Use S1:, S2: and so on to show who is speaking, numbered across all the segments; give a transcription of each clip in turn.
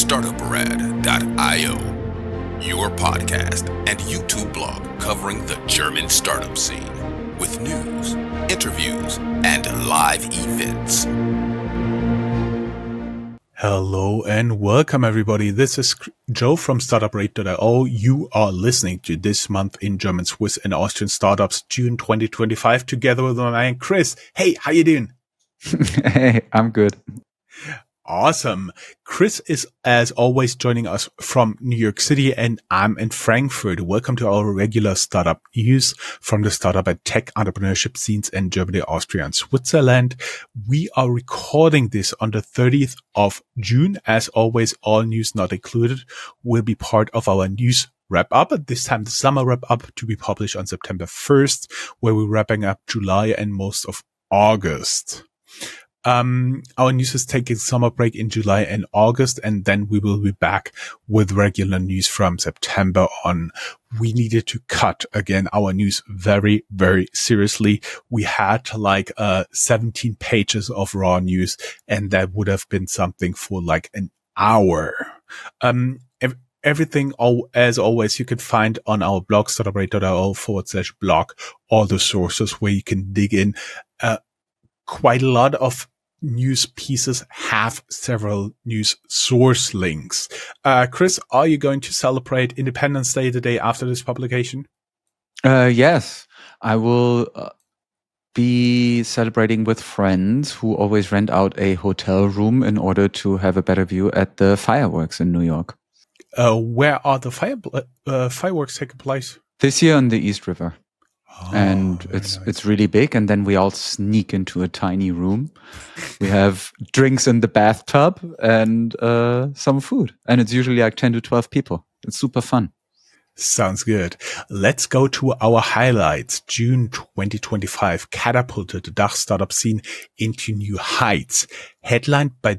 S1: Startuprad.io, your podcast and YouTube blog covering the German startup scene with news, interviews, and live events.
S2: Hello and welcome everybody. This is Joe from Startuprad.io. You are listening to This Month in German, Swiss and Austrian Startups, June 2025, together with my man Chris. Hey, how you doing?
S3: Hey, I'm good.
S2: Awesome. Chris is, as always, joining us from New York City, and I'm in Frankfurt. Welcome to our regular startup news from the startup and tech entrepreneurship scenes in Germany, Austria, and Switzerland. We are recording this on the 30th of June. As always, all news not included will be part of our news wrap up. This time, the summer wrap up to be published on September 1st, where we're wrapping up July and most of August. Our news is taking summer break in July and August, and then we will be back with regular news from September on. We needed to cut again our news very, very seriously. We had 17 pages of raw news, and that would have been something for like an hour. Everything, as always, you can find on our blog, startuprad.io/blog, all the sources where you can dig in. Quite a lot of news pieces have several news source links. Chris, are you going to celebrate Independence Day the day after this publication?
S3: Yes, I will be celebrating with friends who always rent out a hotel room in order to have a better view at the fireworks in New York.
S2: Where are the fireworks taking place?
S3: This year on the East River. And
S2: nice.
S3: It's really big, and then we all sneak into a tiny room. We have drinks in the bathtub and some food, and it's usually like 10 to 12 people. It's super fun.
S2: Sounds good. Let's go to our highlights. June 2025 catapulted the DACH startup scene into new heights. Headlined by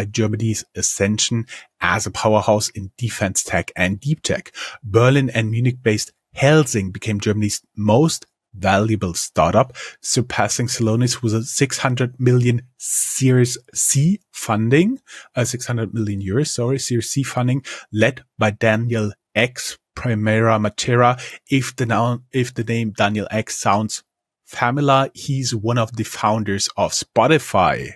S2: Germany's ascension as a powerhouse in defense tech and deep tech. Berlin and Munich-based Helsing became Germany's most valuable startup, surpassing Celonis with a 600 million Series C funding, 600 million euros, Series C funding, led by Daniel X, Primera Matera. If the name Daniel X sounds familiar, he's one of the founders of Spotify,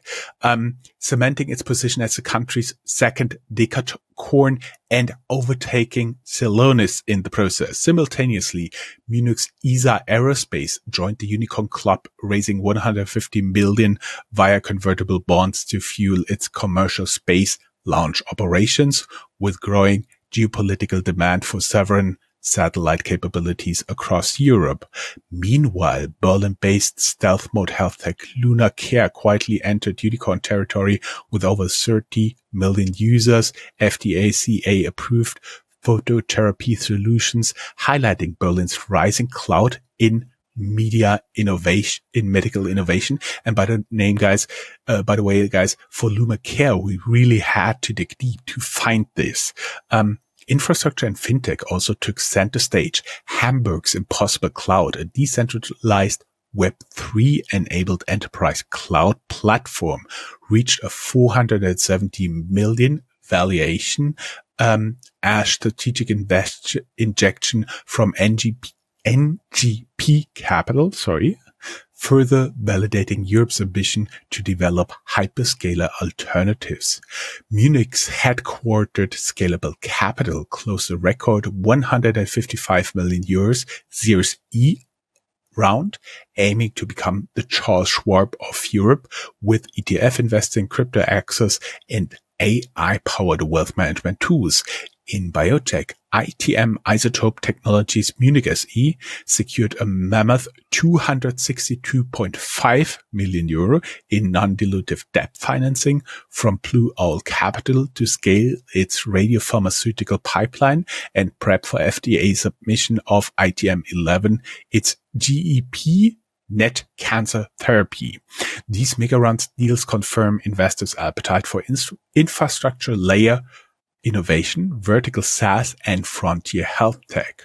S2: cementing its position as the country's second decacorn and overtaking Celonis in the process. Simultaneously, Munich's ISA Aerospace joined the unicorn club, raising 150 million via convertible bonds to fuel its commercial space launch operations, with growing geopolitical demand for sovereign satellite capabilities across Europe. Meanwhile, Berlin-based stealth mode health tech Luma Care quietly entered unicorn territory with over 30 million users, FDA CA approved phototherapy solutions, highlighting Berlin's rising cloud in medical innovation. And by the way, guys, for Luma Care, we really had to dig deep to find this. Infrastructure and fintech also took center stage. Hamburg's Impossible Cloud, a decentralized Web3 enabled enterprise cloud platform, reached a 470 million valuation, as strategic injection from NGP Capital, further validating Europe's ambition to develop hyperscaler alternatives. Munich's headquartered Scalable Capital closed a record 155 million euros Series E round, aiming to become the Charles Schwab of Europe, with ETF investing, crypto access, and AI-powered wealth management tools. In biotech, ITM Isotope Technologies Munich SE secured a mammoth 262.5 million euro in non-dilutive debt financing from Blue Owl Capital to scale its radiopharmaceutical pipeline and prep for FDA submission of ITM 11, its GEP net cancer therapy. These mega round deals confirm investors' appetite for infrastructure layer innovation, vertical SaaS, and frontier health tech.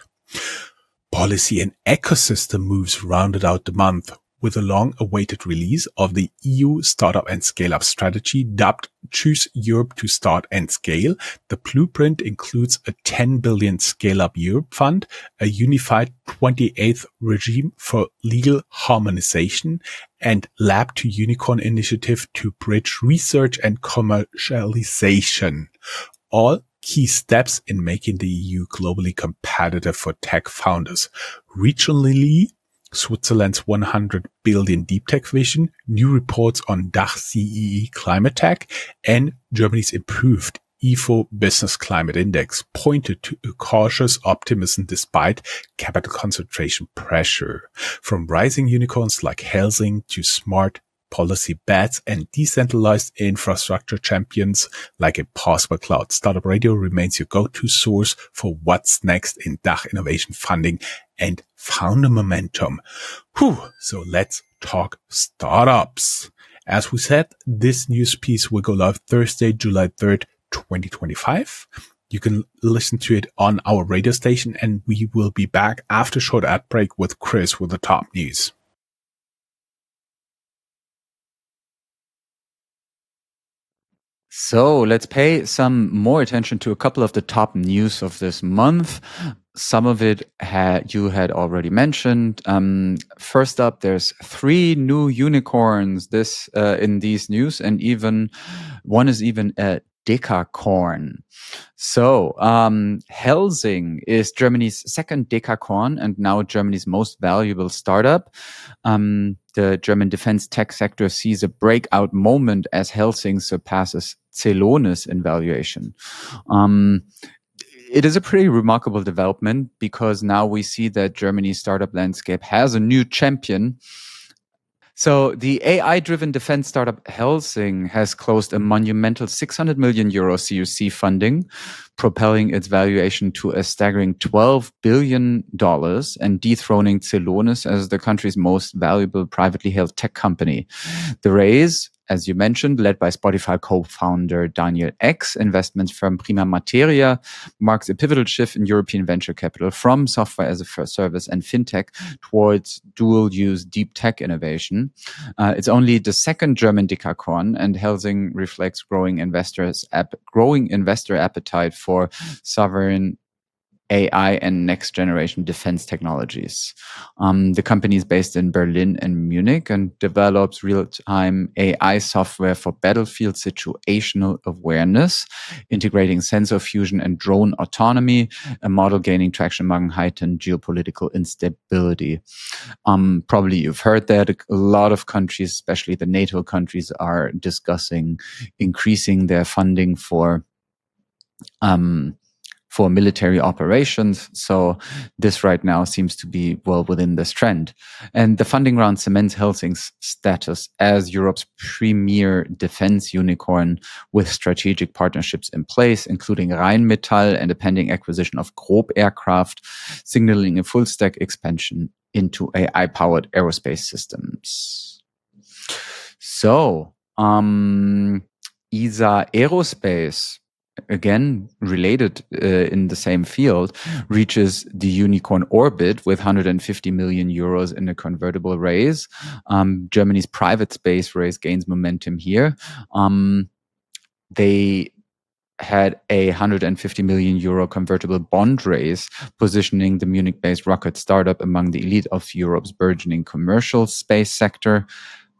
S2: Policy and ecosystem moves rounded out the month with a long-awaited release of the EU Startup and Scale-up strategy dubbed Choose Europe to Start and Scale. The blueprint includes a 10 billion Scale-up Europe fund, a unified 28th regime for legal harmonization, and Lab to Unicorn initiative to bridge research and commercialization. All key steps in making the EU globally competitive for tech founders. Regionally, Switzerland's 100 billion deep tech vision, new reports on DACH CEE climate tech, and Germany's improved IFO Business Climate Index pointed to a cautious optimism despite capital concentration pressure. From rising unicorns like Helsing to smart policy bets and decentralized infrastructure champions like Impossible Cloud, Startup Radio remains your go-to source for what's next in DACH innovation funding and founder momentum. So let's talk startups. As we said, this news piece will go live Thursday, July 3rd, 2025. You can listen to it on our radio station, and we will be back after a short ad break with Chris with the top news.
S3: So let's pay some more attention to a couple of the top news of this month. Some of it you had already mentioned. First up, there's 3 new unicorns in these news, and even one is even a decacorn. So Helsing is Germany's second decacorn and now Germany's most valuable startup. The German defense tech sector sees a breakout moment as Helsing surpasses Celonis in valuation. It is a pretty remarkable development because now we see that Germany's startup landscape has a new champion. So the AI-driven defense startup Helsing has closed a monumental 600 million euro CUC funding, propelling its valuation to a staggering $12 billion and dethroning Celonis as the country's most valuable privately held tech company. The raise, as you mentioned, led by Spotify co-founder Daniel X, investment firm Prima Materia, marks a pivotal shift in European venture capital from software as a service and fintech towards dual-use deep tech innovation. It's only the second German decacorn, and Helsing reflects growing investor appetite for sovereign AI and next-generation defense technologies. The company is based in Berlin and Munich and develops real-time AI software for battlefield situational awareness, integrating sensor fusion and drone autonomy, a model gaining traction among heightened geopolitical instability. Probably you've heard that a lot of countries, especially the NATO countries, are discussing increasing their funding for military operations. So this right now seems to be well within this trend. And the funding round cements Helsing's status as Europe's premier defense unicorn with strategic partnerships in place, including Rheinmetall and a pending acquisition of Grob Aircraft, signaling a full stack expansion into AI-powered aerospace systems. So, ISA Aerospace, again related in the same field, reaches the unicorn orbit with 150 million euros in a convertible raise. Germany's private space raise gains momentum here. They had a 150 million euro convertible bond raise, positioning the Munich-based rocket startup among the elite of Europe's burgeoning commercial space sector.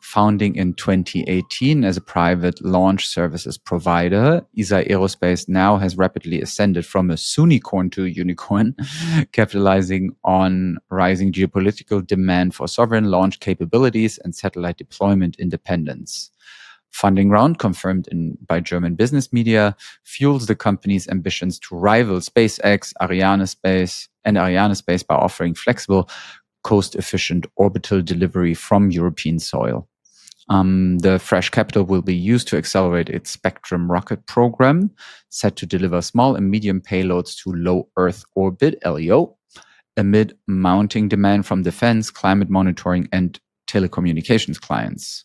S3: Founding in 2018 as a private launch services provider, ISA Aerospace now has rapidly ascended from a sunicorn to a unicorn, capitalizing on rising geopolitical demand for sovereign launch capabilities and satellite deployment independence. Funding round confirmed by German business media fuels the company's ambitions to rival SpaceX, Arianespace by offering flexible, cost-efficient orbital delivery from European soil. The fresh capital will be used to accelerate its Spectrum rocket program, set to deliver small and medium payloads to low Earth orbit, LEO, amid mounting demand from defense, climate monitoring, and telecommunications clients.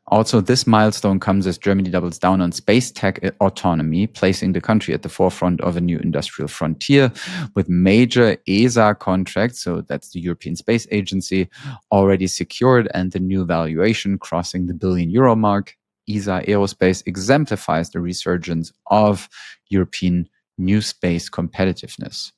S3: Also this milestone comes as Germany doubles down on space tech autonomy, placing the country at the forefront of a new industrial frontier with major ESA contracts, so that's the European Space Agency, already secured and the new valuation crossing the €1 billion mark. ISA Aerospace exemplifies the resurgence of European new space competitiveness.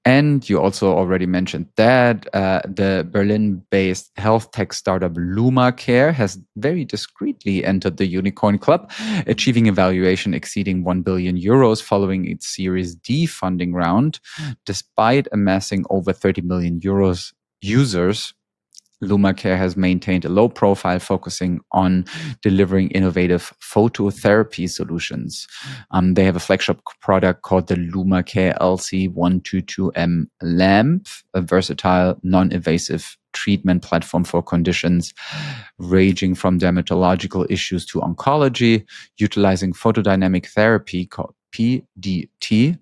S3: And you also already mentioned that the Berlin-based health tech startup Luma Care has very discreetly entered the unicorn club, achieving a valuation exceeding €1 billion following its Series D funding round. Despite amassing over 30 million users, Luma Care has maintained a low profile, focusing on delivering innovative phototherapy solutions. They have a flagship product called the Luma Care LC122M lamp, a versatile, non-invasive treatment platform for conditions ranging from dermatological issues to oncology, utilizing photodynamic therapy called PDT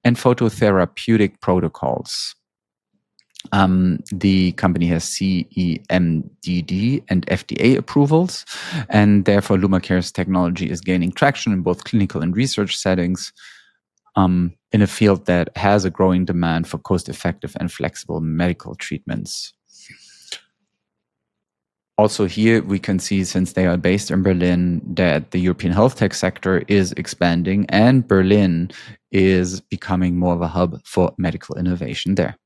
S3: and phototherapeutic protocols. The company has CEMDD and FDA approvals, and therefore LumaCare's technology is gaining traction in both clinical and research settings in a field that has a growing demand for cost-effective and flexible medical treatments. Also here we can see, since they are based in Berlin, that the European health tech sector is expanding and Berlin is becoming more of a hub for medical innovation there.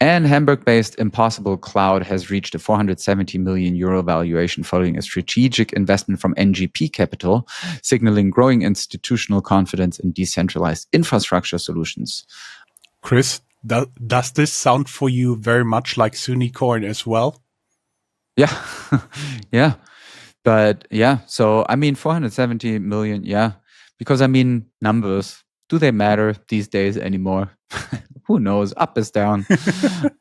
S3: And Hamburg-based Impossible Cloud has reached a €470 million valuation following a strategic investment from NGP Capital, signaling growing institutional confidence in decentralized infrastructure solutions.
S2: Chris, does this sound for you very much like Unicorn as well?
S3: Yeah, yeah. But yeah, so I mean, 470 million, yeah. Because I mean, numbers, do they matter these days anymore? Who knows? Up is down.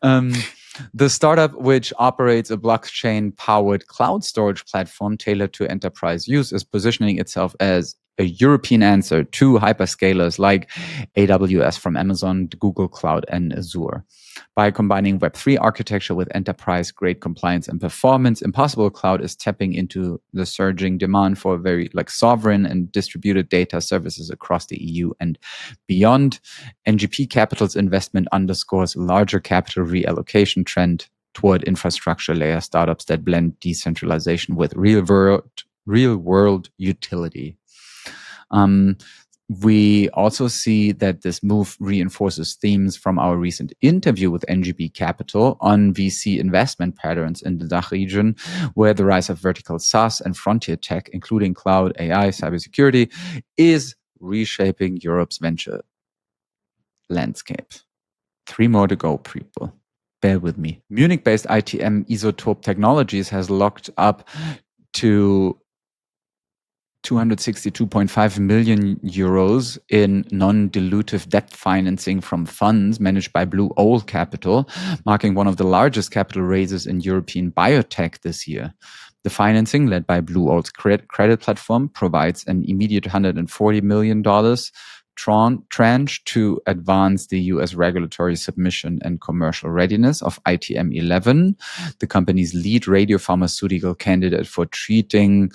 S3: The startup, which operates a blockchain-powered cloud storage platform tailored to enterprise use, is positioning itself as a European answer to hyperscalers like AWS from Amazon, Google Cloud, and Azure. By combining Web3 architecture with enterprise-grade compliance and performance, Impossible Cloud is tapping into the surging demand for very sovereign and distributed data services across the EU and beyond. NGP Capital's investment underscores a larger capital reallocation trend toward infrastructure layer startups that blend decentralization with real-world utility. We also see that this move reinforces themes from our recent interview with NGP Capital on VC investment patterns in the DACH region, where the rise of vertical SaaS and frontier tech, including cloud, AI, cybersecurity, is reshaping Europe's venture landscape. 3 more to go, people. Bear with me. Munich-based ITM Isotope Technologies has locked up to €262.5 million in non-dilutive debt financing from funds managed by Blue Owl Capital, marking one of the largest capital raises in European biotech this year. The financing, led by Blue Owl's credit platform, provides an immediate $140 million tranche to advance the US regulatory submission and commercial readiness of ITM 11, the company's lead radiopharmaceutical candidate for treating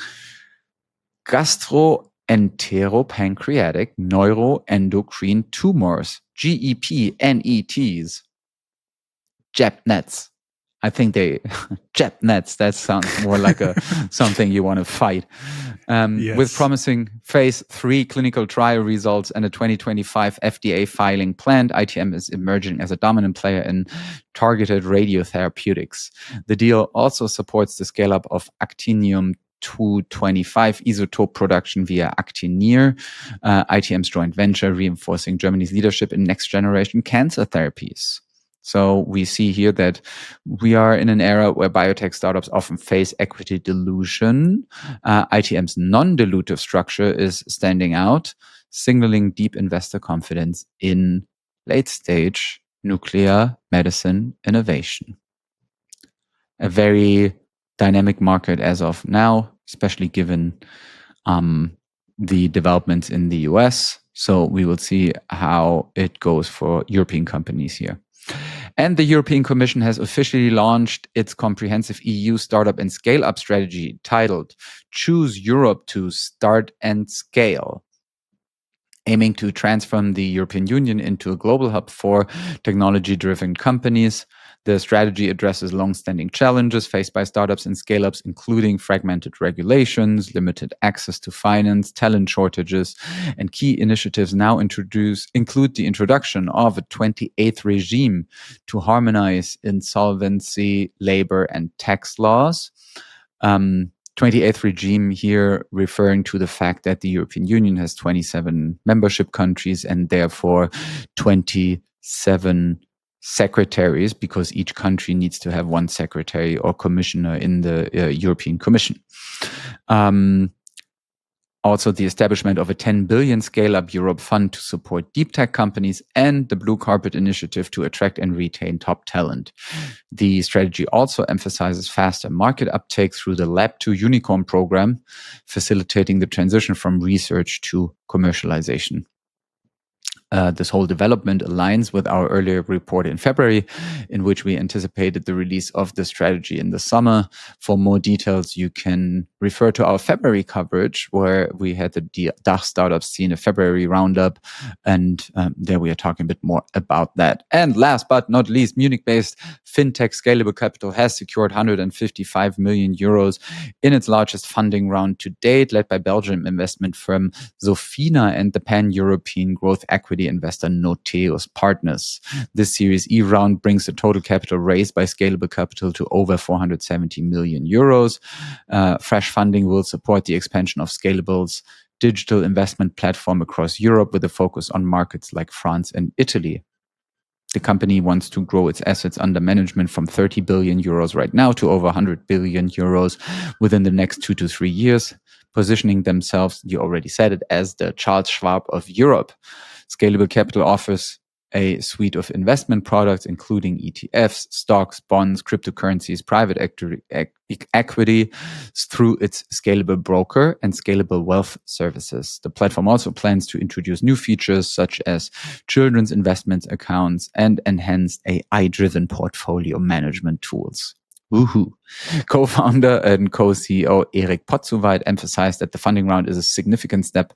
S3: gastroenteropancreatic neuroendocrine tumors, GEP-NETs. JEP-NETs. I think JEP-NETs, that sounds more like something you want to fight. Yes. With promising phase 3 clinical trial results and a 2025 FDA filing planned, ITM is emerging as a dominant player in targeted radiotherapeutics. The deal also supports the scale-up of actinium-225 isotope production via Actinier, ITM's joint venture, reinforcing Germany's leadership in next-generation cancer therapies. So we see here that we are in an era where biotech startups often face equity dilution. ITM's non-dilutive structure is standing out, signaling deep investor confidence in late-stage nuclear medicine innovation. A very dynamic market as of now, especially given the developments in the US. So we will see how it goes for European companies here. And the European Commission has officially launched its comprehensive EU startup and scale-up strategy titled Choose Europe to Start and Scale, aiming to transform the European Union into a global hub for technology-driven companies. The strategy addresses long-standing challenges faced by startups and scale-ups, including fragmented regulations, limited access to finance, talent shortages, and key initiatives now include the introduction of a 28th regime to harmonize insolvency, labor, and tax laws. 28th regime here referring to the fact that the European Union has 27 membership countries and therefore 27 secretaries, because each country needs to have one secretary or commissioner in the European Commission. Also, the establishment of a 10 billion Scale-up Europe fund to support deep tech companies and the Blue Carpet Initiative to attract and retain top talent. The strategy also emphasizes faster market uptake through the Lab to Unicorn program, facilitating the transition from research to commercialization. This whole development aligns with our earlier report in February, in which we anticipated the release of the strategy in the summer. For more details, you can refer to our February coverage, where we had the DACH startup scene, a February roundup, and there we are talking a bit more about that. And last but not least, Munich-based fintech Scalable Capital has secured 155 million euros in its largest funding round to date, led by Belgian investment firm Sofina and the pan-European growth equity investor Noteus Partners. This Series E round brings the total capital raised by Scalable Capital to over 470 million euros. Fresh funding will support the expansion of Scalable's digital investment platform across Europe, with a focus on markets like France and Italy. The company wants to grow its assets under management from 30 billion euros right now to over 100 billion euros within the next 2 to 3 years, positioning themselves, you already said it, as the Charles Schwab of Europe. Scalable Capital offers a suite of investment products, including ETFs, stocks, bonds, cryptocurrencies, private equity, through its Scalable Broker and Scalable Wealth services. The platform also plans to introduce new features such as children's investment accounts and enhanced AI-driven portfolio management tools. Woohoo. Co-founder and co-CEO Erik Potzuweit emphasized that the funding round is a significant step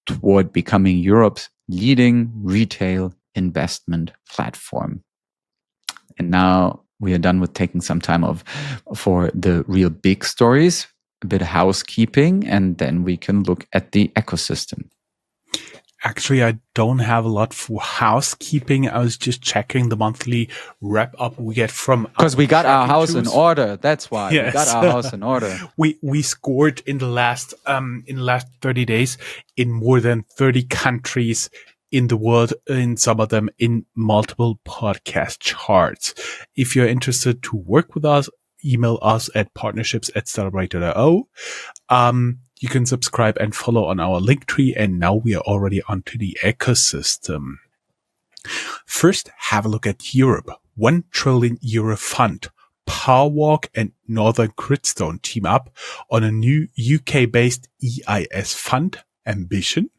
S3: toward becoming Europe's leading retail investment platform. And now we are done with taking some time off for the real big stories, a bit of housekeeping, and then we can look at the ecosystem.
S2: Actually, I don't have a lot for housekeeping. I was just checking the monthly wrap up we get from,
S3: because we got our house in order. That's why. Yes. We got our house in order.
S2: We scored in the last 30 days in more than 30 countries in the world, in some of them in multiple podcast charts. If you're interested to work with us, email us at partnerships@Startuprad.io. You can subscribe and follow on our link tree. And now we are already onto the ecosystem. First, have a look at Europe. €1 trillion fund. Powerwalk and Northern Gridstone team up on a new UK-based EIS fund, Ambition.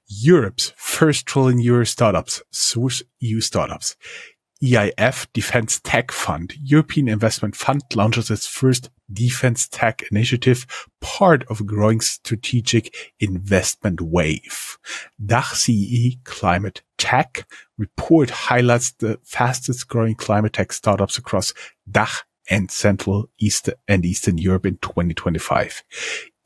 S2: Europe's first €1 trillion startups, Source EU Startups. EIF Defense Tech Fund, European Investment Fund, launches its first defense tech initiative, part of a growing strategic investment wave. DACH CEE Climate Tech report highlights the fastest growing climate tech startups across DACH and Central and Eastern Europe in 2025.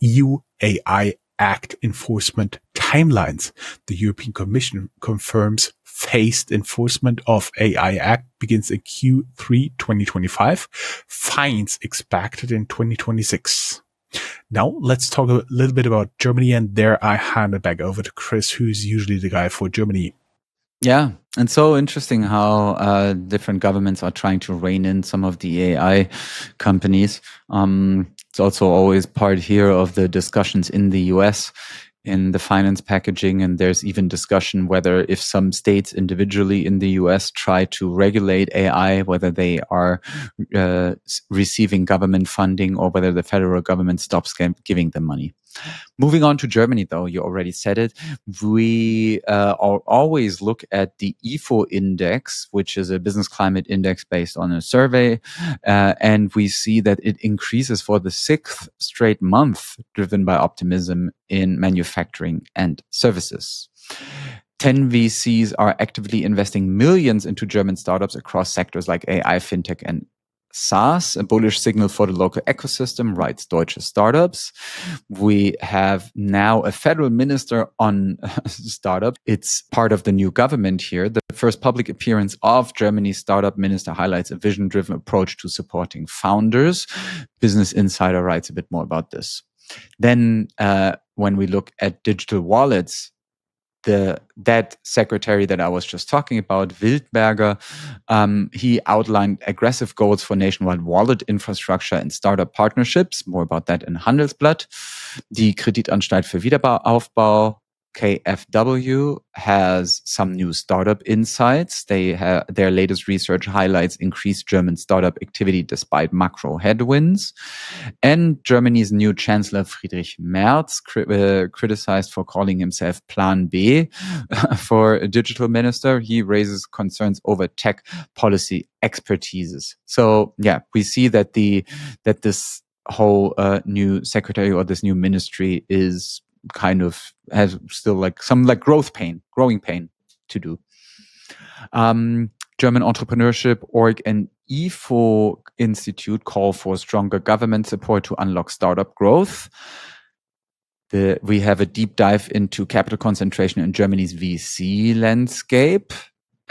S2: EU AI Act enforcement timelines. The European Commission confirms phased enforcement of AI Act begins in Q3 2025. Fines expected in 2026. Now let's talk a little bit about Germany, and there I hand it back over to Chris, who's usually the guy for Germany.
S3: Yeah, and so interesting how different governments are trying to rein in some of the AI companies. It's also always part here of the discussions in the US in the finance packaging, and there's even discussion whether if some states individually in the US try to regulate AI, whether they are receiving government funding or whether the federal government stops giving them money. Moving on to Germany, though, you already said it. We always look at the IFO index, which is a business climate index based on a survey. And we see that it increases for the 6th straight month, driven by optimism in manufacturing and services. 10 VCs are actively investing millions into German startups across sectors like AI, fintech, and SaaS, a bullish signal for the local ecosystem, writes Deutsche Startups. We have now a federal minister on startup. It's part of the new government here. The first public appearance of Germany's startup minister highlights a vision-driven approach to supporting founders. Business Insider writes a bit more about this. Then when we look at digital wallets, that secretary that I was just talking about, Wildberger, he outlined aggressive goals for nationwide wallet infrastructure and startup partnerships. More about that in Handelsblatt. Die Kreditanstalt für Wiederaufbau, KfW, has some new startup insights. Their latest research highlights increased German startup activity despite macro headwinds. And Germany's new Chancellor Friedrich Merz, criticized for calling himself Plan B for a digital minister. He raises concerns over tech policy expertises. So yeah, we see that this whole new secretary or this new ministry is kind of has still like some like growing pain to do. German Entrepreneurship Org and IFO Institute call for stronger government support to unlock startup growth. We have a deep dive into capital concentration in Germany's VC landscape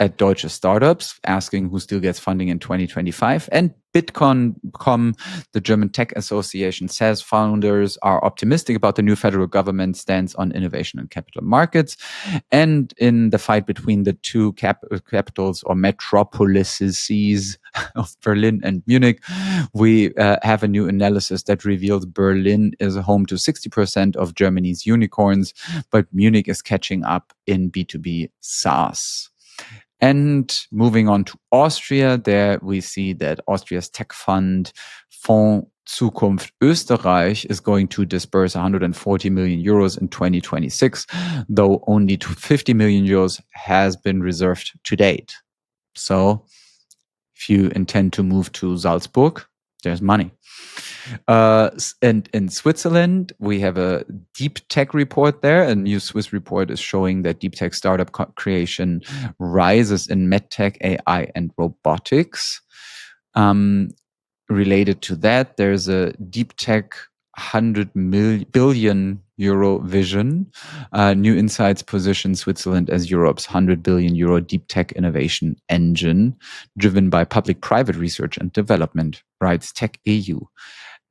S3: at Deutsche Startups, asking who still gets funding in 2025. And Bitcoin.com, the German Tech Association, says founders are optimistic about the new federal government's stance on innovation and capital markets. And in the fight between the two capitals or metropolises of Berlin and Munich, we have a new analysis that reveals Berlin is home to 60% of Germany's unicorns, but Munich is catching up in B2B SaaS. And moving on to Austria, there we see that Austria's tech fund, Fonds Zukunft Österreich, is going to disburse 140 million euros in 2026, though only 50 million euros has been reserved to date. So if you intend to move to Salzburg, there's money. And in Switzerland, we have a deep tech report there. A new Swiss report is showing that deep tech startup creation rises in medtech, AI, and robotics. Related to that, there's a deep tech 100 billion euro vision. New Insights position Switzerland as Europe's 100 billion euro deep tech innovation engine, driven by public-private research and development, writes Tech EU.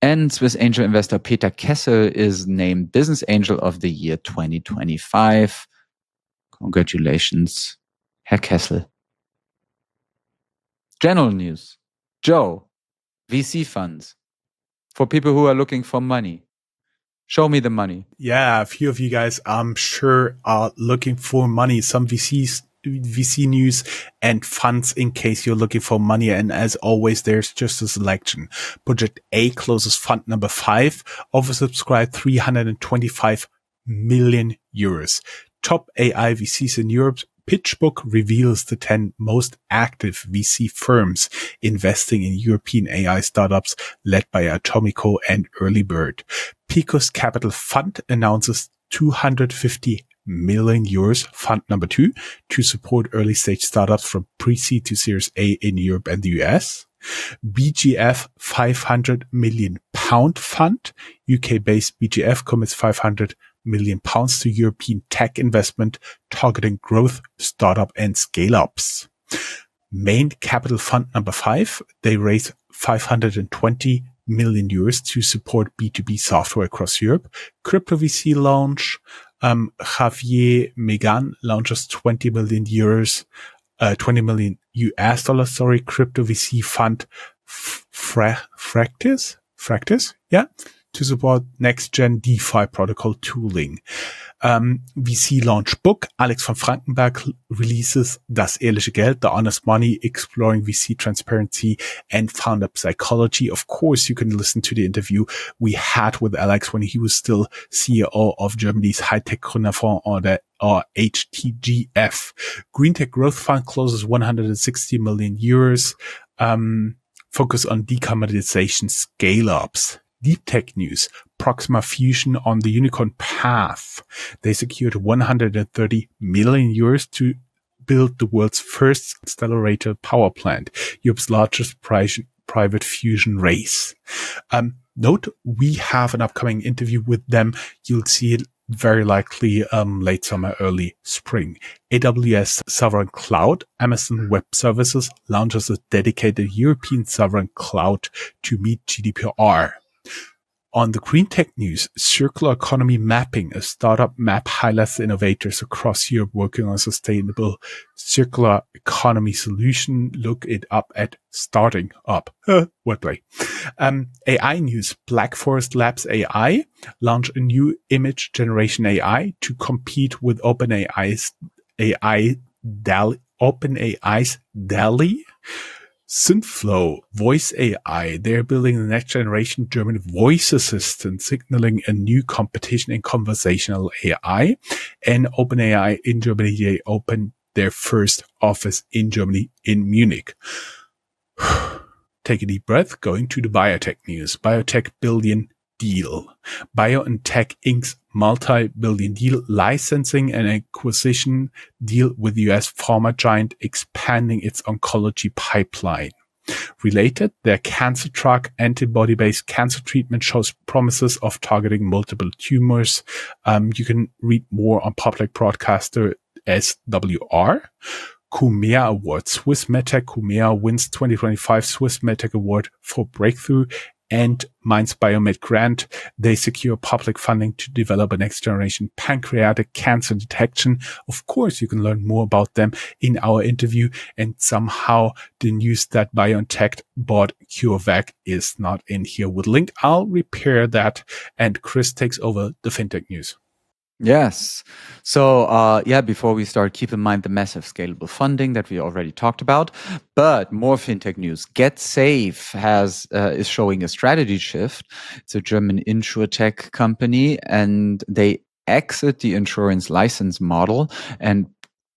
S3: And Swiss angel investor Peter Kessel is named Business Angel of the Year 2025. Congratulations, Herr Kessel. General news. Joe, VC funds. For people who are looking for money. Show me the money.
S2: Yeah, a few of you guys, I'm sure, are looking for money. Some VC news and funds in case you're looking for money. And as always, there's just a selection. Project A closes fund number 5, oversubscribed 325 million euros. Top AI VCs in Europe. PitchBook reveals the 10 most active VC firms investing in European AI startups led by Atomico and Earlybird. Picos Capital Fund announces 250 million euros fund number 2 to support early stage startups from pre-seed to Series A in Europe and the US. BGF 500 million pound fund. UK based BGF commits 500 million pounds to European tech investment targeting growth, startup and scale-ups. Main Capital Fund number 5, they raise 520 million euros to support B2B software across Europe. Crypto VC launch, Javier Megan launches 20 million US dollars, crypto VC fund Fractis, yeah, to support next-gen DeFi protocol tooling. VC launch book. Alex von Frankenberg releases Das ehrliche Geld, The Honest Money, Exploring VC Transparency and Founder Psychology. Of course, you can listen to the interview we had with Alex when he was still CEO of Germany's High-Tech Gründerfonds, or HTGF. Green Tech Growth Fund closes 160 million euros. Focus on decarbonization scale-ups. Deep tech news. Proxima Fusion on the unicorn path. They secured 130 million euros to build the world's first accelerator power plant, Europe's largest private fusion race. Note, we have an upcoming interview with them. You'll see it very likely late summer, early spring. AWS Sovereign Cloud, Amazon Web Services launches a dedicated European sovereign cloud to meet GDPR. On the green tech news, Circular Economy Mapping, a startup map, highlights the innovators across Europe working on a sustainable circular economy solution. Look it up at Starting Up. Wordplay. AI news, Black Forest Labs AI launch a new image generation AI to compete with OpenAI's DALL-E. Synthflow, Voice AI. They're building the next generation German voice assistant, signaling a new competition in conversational AI. And OpenAI in Germany, they opened their first office in Germany, in Munich. Take a deep breath, going to the biotech news. Biotech billion deal. BioNTech Inc.'s multi-billion deal, licensing and acquisition deal with US pharma giant, expanding its oncology pipeline. Related, their cancer drug antibody-based cancer treatment shows promises of targeting multiple tumors. You can read more on public broadcaster SWR. Cumea Award. Swiss MedTech Cumea wins 2025 Swiss MedTech Award for breakthrough. And Mainz Biomed grant. They secure public funding to develop a next generation pancreatic cancer detection. Of course, you can learn more about them in our interview. And somehow the news that BioNTech bought CureVac is not in here with link. I'll repair that. And Chris takes over the fintech news.
S3: Yes. So, before we start, keep in mind the massive scalable funding that we already talked about, but more fintech news. GetSafe is showing a strategy shift. It's a German insurtech company, and they exit the insurance license model and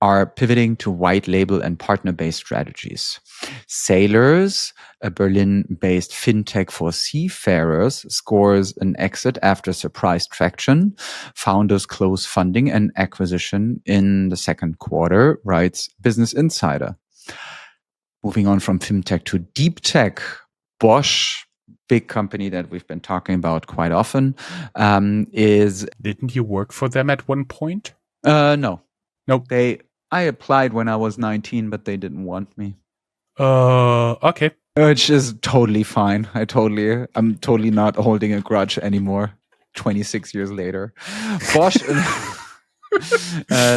S3: are pivoting to white label and partner-based strategies. Sailors, a Berlin-based fintech for seafarers, scores an exit after surprise traction. Founders close funding and acquisition in the second quarter, writes Business Insider. Moving on from fintech to deep tech, Bosch, big company that we've been talking about quite often, is...
S2: Didn't you work for them at one point?
S3: No.
S2: Nope.
S3: I applied when I was 19, but they didn't want me.
S2: Okay.
S3: Which is totally fine. I'm totally not holding a grudge anymore. 26 years later. Bosch.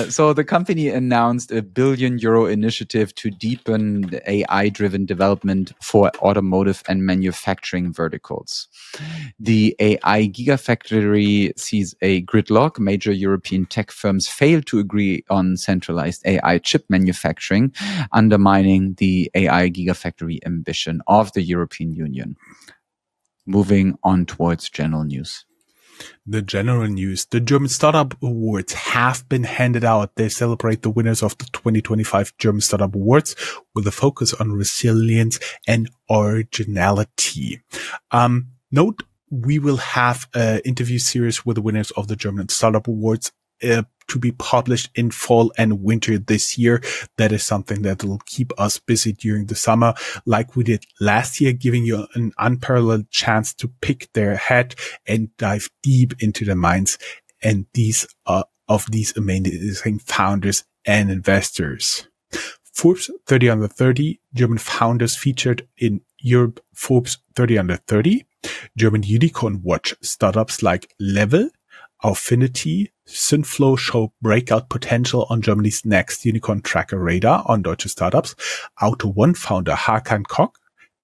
S3: So the company announced a €1 billion initiative to deepen AI-driven development for automotive and manufacturing verticals. The AI Gigafactory sees a gridlock. Major European tech firms failed to agree on centralized AI chip manufacturing, undermining the AI Gigafactory ambition of the European Union. Moving on towards general news.
S2: The general news. The German Startup Awards have been handed out. They celebrate the winners of the 2025 German Startup Awards with a focus on resilience and originality. Note, we will have an interview series with the winners of the German Startup Awards to be published in fall and winter this year. That is something that will keep us busy during the summer, like we did last year, giving you an unparalleled chance to pick their head and dive deep into the minds and these amazing founders and investors. Forbes 30 under 30, German founders featured in Europe Forbes 30 under 30. German Unicorn Watch startups like Level, Affinity, Synthflow show breakout potential on Germany's next unicorn tracker radar on Deutsche Startups. Auto One founder Hakan Koch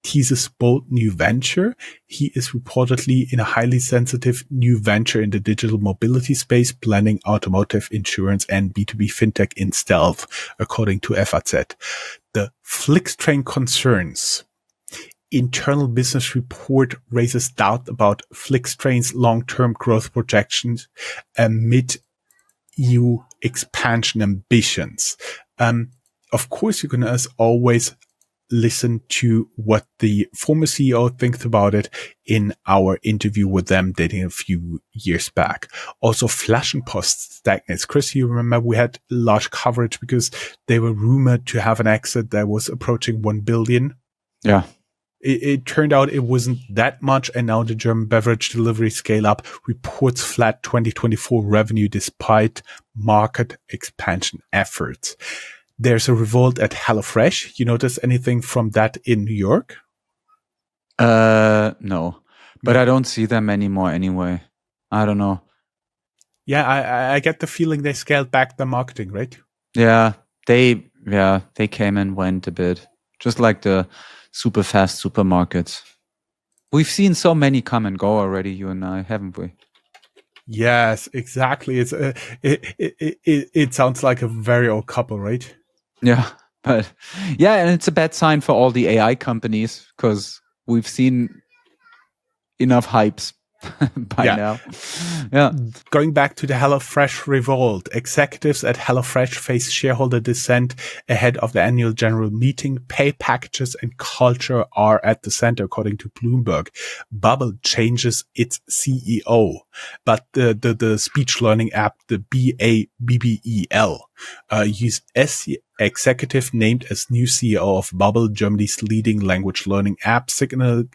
S2: teases bold new venture. He is reportedly in a highly sensitive new venture in the digital mobility space, blending automotive, insurance, and B2B fintech in stealth, according to FAZ. The Flixtrain concerns. Internal business report raises doubt about Flixtrain's long-term growth projections amid EU expansion ambitions. Of course, you can, as always, listen to what the former CEO thinks about it in our interview with them dating a few years back. Also, Flaschenpost stagnates. Chris, you remember we had large coverage because they were rumored to have an exit that was approaching 1 billion.
S3: Yeah.
S2: It turned out it wasn't that much, and now the German beverage delivery scale-up reports flat 2024 revenue despite market expansion efforts. There's a revolt at HelloFresh. You notice anything from that in New York?
S3: No. But I don't see them anymore anyway. I don't know.
S2: Yeah, I get the feeling they scaled back the marketing, right?
S3: Yeah, they came and went a bit. Just like the super fast supermarkets. We've seen so many come and go already, you and I, haven't we?
S2: Yes, exactly. It's it sounds like a very old couple, right?
S3: Yeah, but yeah, and it's a bad sign for all the AI companies because we've seen enough hypes by now. Yeah.
S2: Going back to the HelloFresh revolt, executives at HelloFresh face shareholder dissent ahead of the annual general meeting. Pay packages and culture are at the center, according to Bloomberg. Bubble changes its CEO, but the speech learning app, the BABBEL, SE executive named as new CEO of Bubble, Germany's leading language learning app, signaling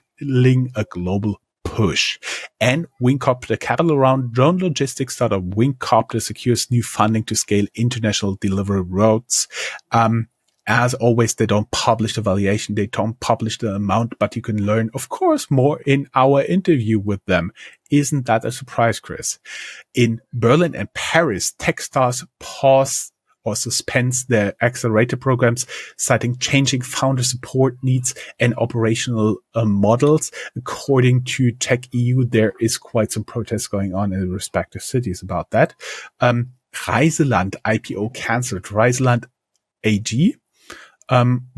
S2: a global push. And Wingcopter Capital round. Drone logistics startup Wingcopter secures new funding to scale international delivery routes. As always, they don't publish the valuation, they don't publish the amount, but you can learn, of course, more in our interview with them. Isn't that a surprise, Chris? In Berlin and Paris, tech stars pause or suspends their accelerator programs, citing changing founder support needs and operational models. According to Tech EU, there is quite some protests going on in the respective cities about that. Reiseland IPO cancelled. Reiseland AG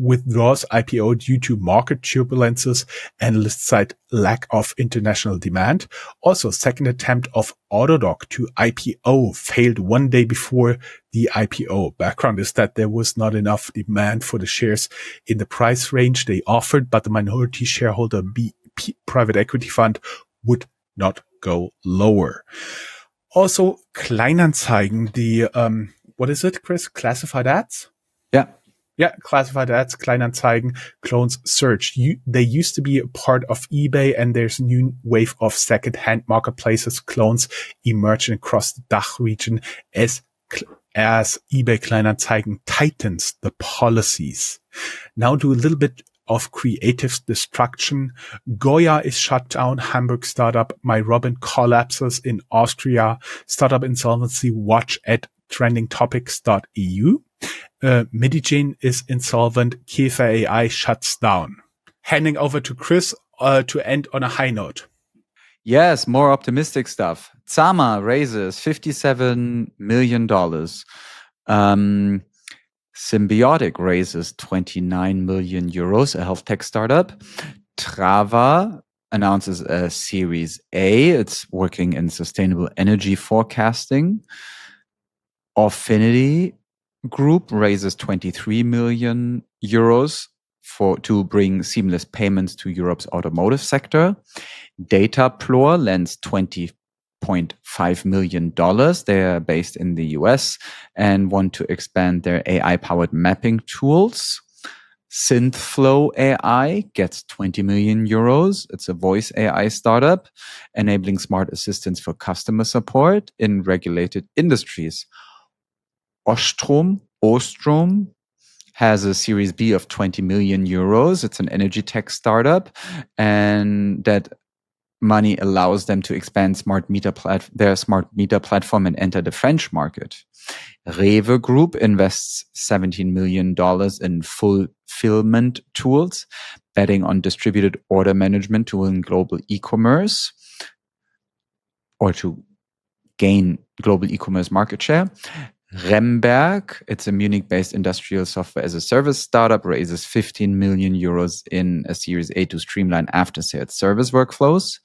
S2: withdraws IPO due to market turbulences. Analysts cite lack of international demand. Also, second attempt of Autodoc to IPO failed one day before the IPO. Background is that there was not enough demand for the shares in the price range they offered, but the minority shareholder BP private equity fund would not go lower. Also, Kleinanzeigen, the, what is it, Chris? Classified ads? Yeah, classified ads, Kleinanzeigen, clones search. They used to be a part of eBay, and there's a new wave of second-hand marketplaces, clones emerging across the DACH region as eBay Kleinanzeigen tightens the policies. Now do a little bit of creative destruction. Goya is shut down. Hamburg startup MyRobin collapses in Austria. Startup insolvency watch at trendingtopics.eu. Medigene is insolvent. Käfer AI shuts down. Handing over to Chris to end on a high note.
S3: Yes, more optimistic stuff. Zama raises $57 million. Symbiotic raises 29 million euros, a health tech startup. Trava announces a Series A. It's working in sustainable energy forecasting. Affinity Group raises 23 million euros to bring seamless payments to Europe's automotive sector. Dataplor lends $20.5 million. They're based in the US and want to expand their AI-powered mapping tools. Synthflow AI gets 20 million euros. It's a voice AI startup enabling smart assistants for customer support in regulated industries. Ostrom has a Series B of 20 million euros. It's an energy tech startup, and that money allows them to expand their smart meter platform and enter the French market. Rewe Group invests $17 million in fulfillment tools. betting on distributed order management to win global e-commerce or to gain global e-commerce market share. Remberg, it's a Munich-based industrial software as a service startup, raises 15 million euros in a Series A to streamline after-sales service workflows.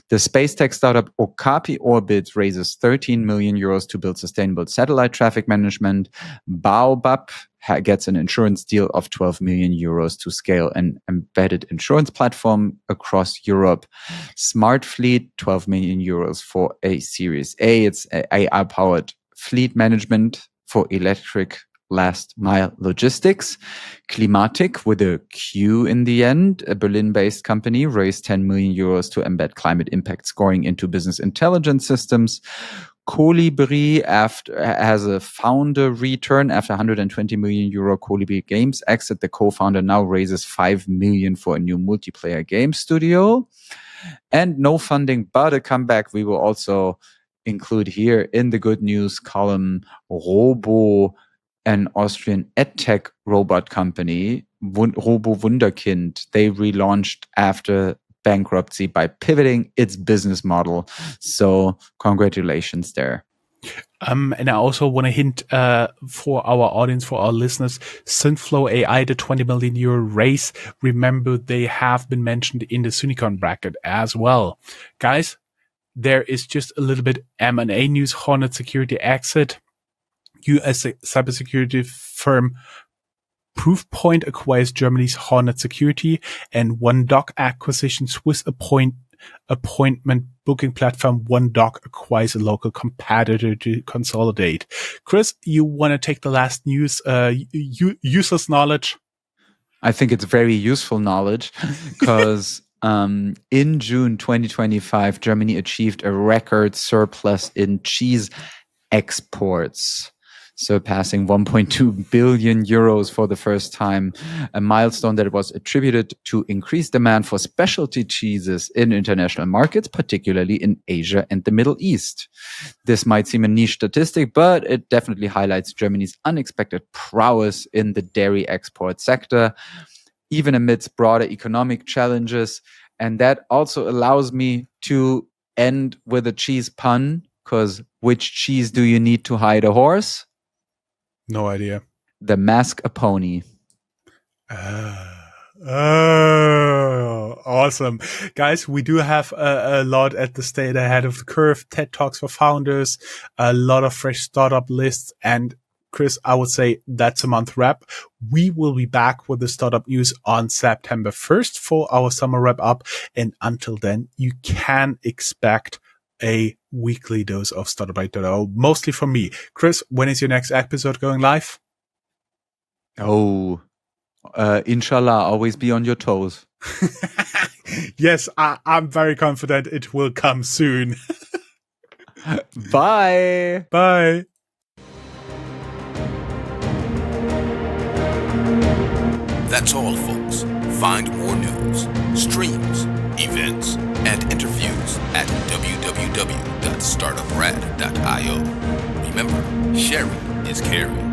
S3: The space tech startup Okapi Orbit raises 13 million euros to build sustainable satellite traffic management. Baobab gets an insurance deal of 12 million euros to scale an embedded insurance platform across Europe. Smartfleet, 12 million euros for a Series A. It's AI-powered fleet management for electric last mile logistics. Climatic, with a Q in the end, a Berlin-based company, raised 10 million euros to embed climate impact scoring into business intelligence systems. Colibri has a founder return after 120 million euro Colibri Games exit. The co-founder now raises 5 million for a new multiplayer game studio. And no funding, but a comeback. We will also include here in the good news column Robo, an Austrian edtech robot company, Robo Wunderkind. They relaunched after bankruptcy by pivoting its business model. So congratulations there.
S2: And I also want to hint for our audience, for our listeners, Synthflow AI, the 20 million euro raise. Remember, they have been mentioned in the Unicorn bracket as well. Guys, there is just a little bit M&A news. Hornet Security exit. US cybersecurity firm Proofpoint acquires Germany's Hornet Security, and OneDoc acquisition. Swiss appointment booking platform OneDoc acquires a local competitor to consolidate. Chris, you want to take the last news, useless knowledge?
S3: I think it's very useful knowledge because in June 2025, Germany achieved a record surplus in cheese exports, surpassing 1.2 billion euros for the first time, a milestone that was attributed to increased demand for specialty cheeses in international markets, particularly in Asia and the Middle East. This might seem a niche statistic, but it definitely highlights Germany's unexpected prowess in the dairy export sector, even amidst broader economic challenges. And that also allows me to end with a cheese pun, because which cheese do you need to hide a horse?
S2: No idea.
S3: The mascarpone.
S2: Oh, awesome. Guys, we do have a lot at the state ahead of the curve. TED Talks for founders, a lot of fresh startup lists. And Chris, I would say that's a month wrap. We will be back with the startup news on September 1st for our summer wrap up. And until then, you can expect a weekly dose of Startuprad.io, mostly from me. Chris, when is your next episode going live?
S3: Oh, inshallah, always be on your toes.
S2: Yes, I'm very confident it will come soon.
S3: Bye.
S2: Bye.
S1: That's all, folks. Find more news, streams, events, and interviews at www.startuprad.io. Remember, sharing is caring.